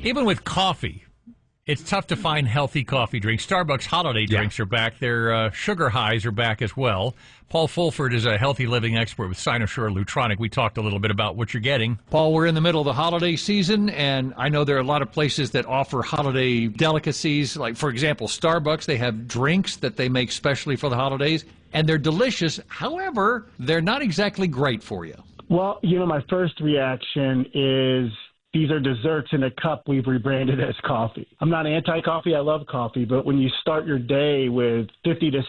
Even with coffee, it's tough to find healthy coffee drinks. Starbucks holiday drinks are back. Their sugar highs are back as well. Paul Fulford is a healthy living expert with Cynosure Lutronic. We talked a little bit about what you're getting. Paul, we're in the middle of the holiday season, and I know there are a lot of places that offer holiday delicacies. Like, for example, Starbucks, they have drinks that they make specially for the holidays, and they're delicious. However, they're not exactly great for you. Well, my first reaction is these are desserts in a cup we've rebranded as coffee. I'm not anti-coffee. I love coffee. But when you start your day with 50 to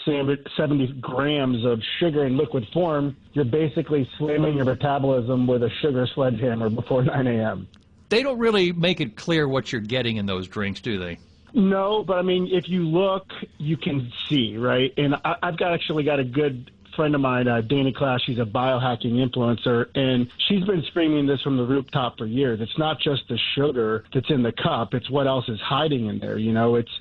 70 grams of sugar in liquid form, you're basically slamming your metabolism with a sugar sledgehammer before 9 a.m. They don't really make it clear what you're getting in those drinks, do they? No, but, if you look, you can see, right? And I've actually got a good friend of mine, Dana Clash. She's a biohacking influencer, and she's been screaming this from the rooftop for years. It's not just the sugar that's in the cup; it's what else is hiding in there.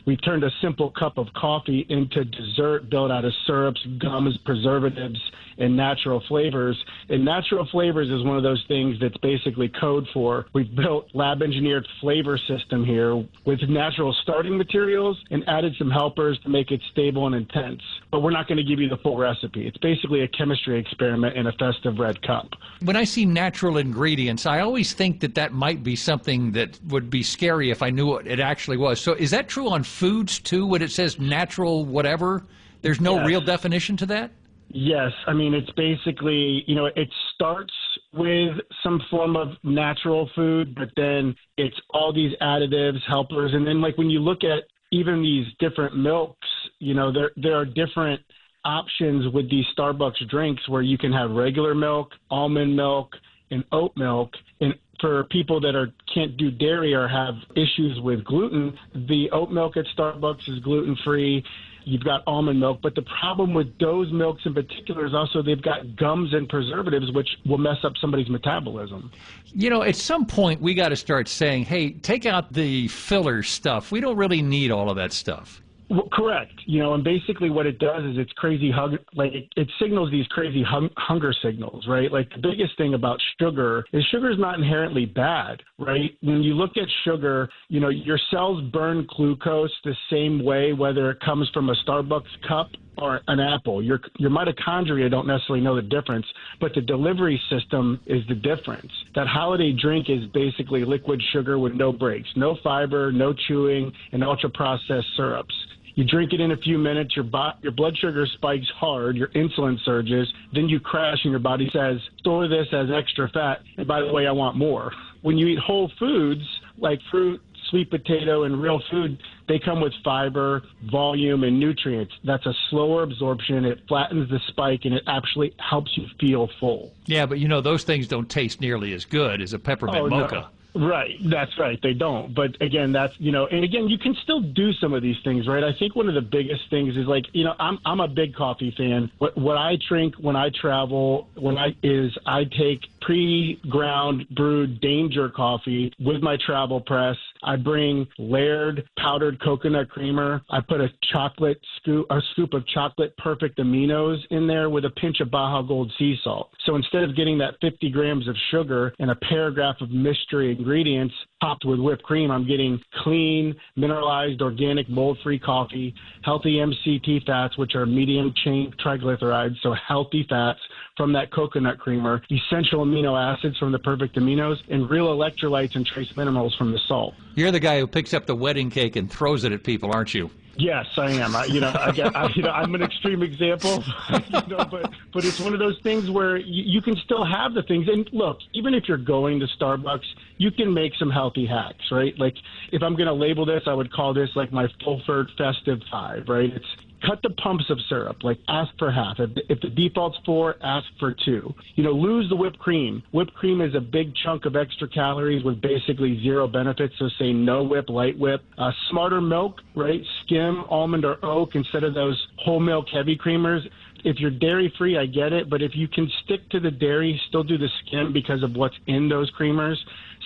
We've turned a simple cup of coffee into dessert built out of syrups, gums, preservatives, and natural flavors. And natural flavors is one of those things that's basically code for we've built lab-engineered flavor system here with natural starting materials and added some helpers to make it stable and intense. But we're not going to give you the full recipe. It's basically a chemistry experiment in a festive red cup. When I see natural ingredients, I always think that might be something that would be scary if I knew what it actually was. So is that true on foods, too, when it says natural whatever? There's no real definition to that? Yes. It's basically, it starts with some form of natural food, but then it's all these additives, helpers. And then, when you look at even these different milks, there are different options with these Starbucks drinks where you can have regular milk, almond milk, and oat milk. And for people that can't do dairy or have issues with gluten, the oat milk at Starbucks is gluten-free. You've got almond milk, but the problem with those milks in particular is also they've got gums and preservatives, which will mess up somebody's metabolism. At some point, we got to start saying, hey, take out the filler stuff. We don't really need all of that stuff. Well, correct. And basically what it does is it's crazy it signals these crazy hunger signals, right? Like the biggest thing about sugar is not inherently bad, right? When you look at sugar, your cells burn glucose the same way, whether it comes from a Starbucks cup or an apple. Your mitochondria don't necessarily know the difference, but the delivery system is the difference. That holiday drink is basically liquid sugar with no breaks, no fiber, no chewing, and ultra-processed syrups. You drink it in a few minutes, your blood sugar spikes hard, your insulin surges, then you crash and your body says, store this as extra fat, and by the way, I want more. When you eat whole foods like fruit, sweet potato, and real food, they come with fiber, volume, and nutrients. That's a slower absorption. It flattens the spike, and it actually helps you feel full. Yeah, but those things don't taste nearly as good as a peppermint mocha. No. Right. That's right. They don't. But again, that's, and again, you can still do some of these things, right? I think one of the biggest things is I'm a big coffee fan. What I drink when I travel, I take pre-ground brewed danger coffee with my travel press. I bring layered powdered coconut creamer. I put a scoop of chocolate perfect aminos in there with a pinch of Baja Gold sea salt. So instead of getting that 50 grams of sugar and a paragraph of mystery ingredients topped with whipped cream, I'm getting clean, mineralized, organic, mold-free coffee, healthy MCT fats, which are medium-chain triglycerides, so healthy fats from that coconut creamer, essential amino acids from the perfect aminos, and real electrolytes and trace minerals from the salt. You're the guy who picks up the wedding cake and throws it at people, aren't you? Yes, I am. I'm an extreme example, but it's one of those things where you can still have the things. And look, even if you're going to Starbucks, you can make some healthy hacks, right? Like if I'm going to label this, I would call this like my Fulford Festive 5, right? It's cut the pumps of syrup, like ask for half. If the default's 4, ask for 2. Lose the whipped cream. Whipped cream is a big chunk of extra calories with basically zero benefits, so say no whip, light whip. Smarter milk, right? Skim, almond, or oat instead of those whole milk heavy creamers. If you're dairy-free, I get it, but if you can stick to the dairy, still do the skim because of what's in those creamers.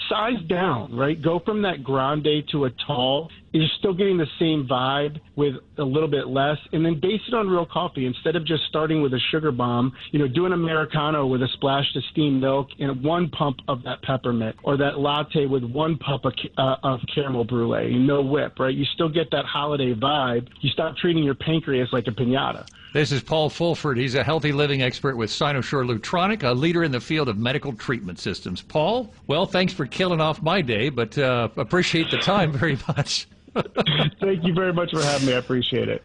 size down, right? Go from that grande to a tall. You're still getting the same vibe with a little bit less, and then base it on real coffee. Instead of just starting with a sugar bomb, do an Americano with a splash of steamed milk and 1 pump of that peppermint, or that latte with 1 pump of caramel brulee, no whip, right? You still get that holiday vibe. You stop treating your pancreas like a piñata. This is Paul Fulford. He's a healthy living expert with Cynosure Lutronic, a leader in the field of medical treatment systems. Paul, well, thanks for killing off my day, but appreciate the time very much. Thank you very much for having me. I appreciate it.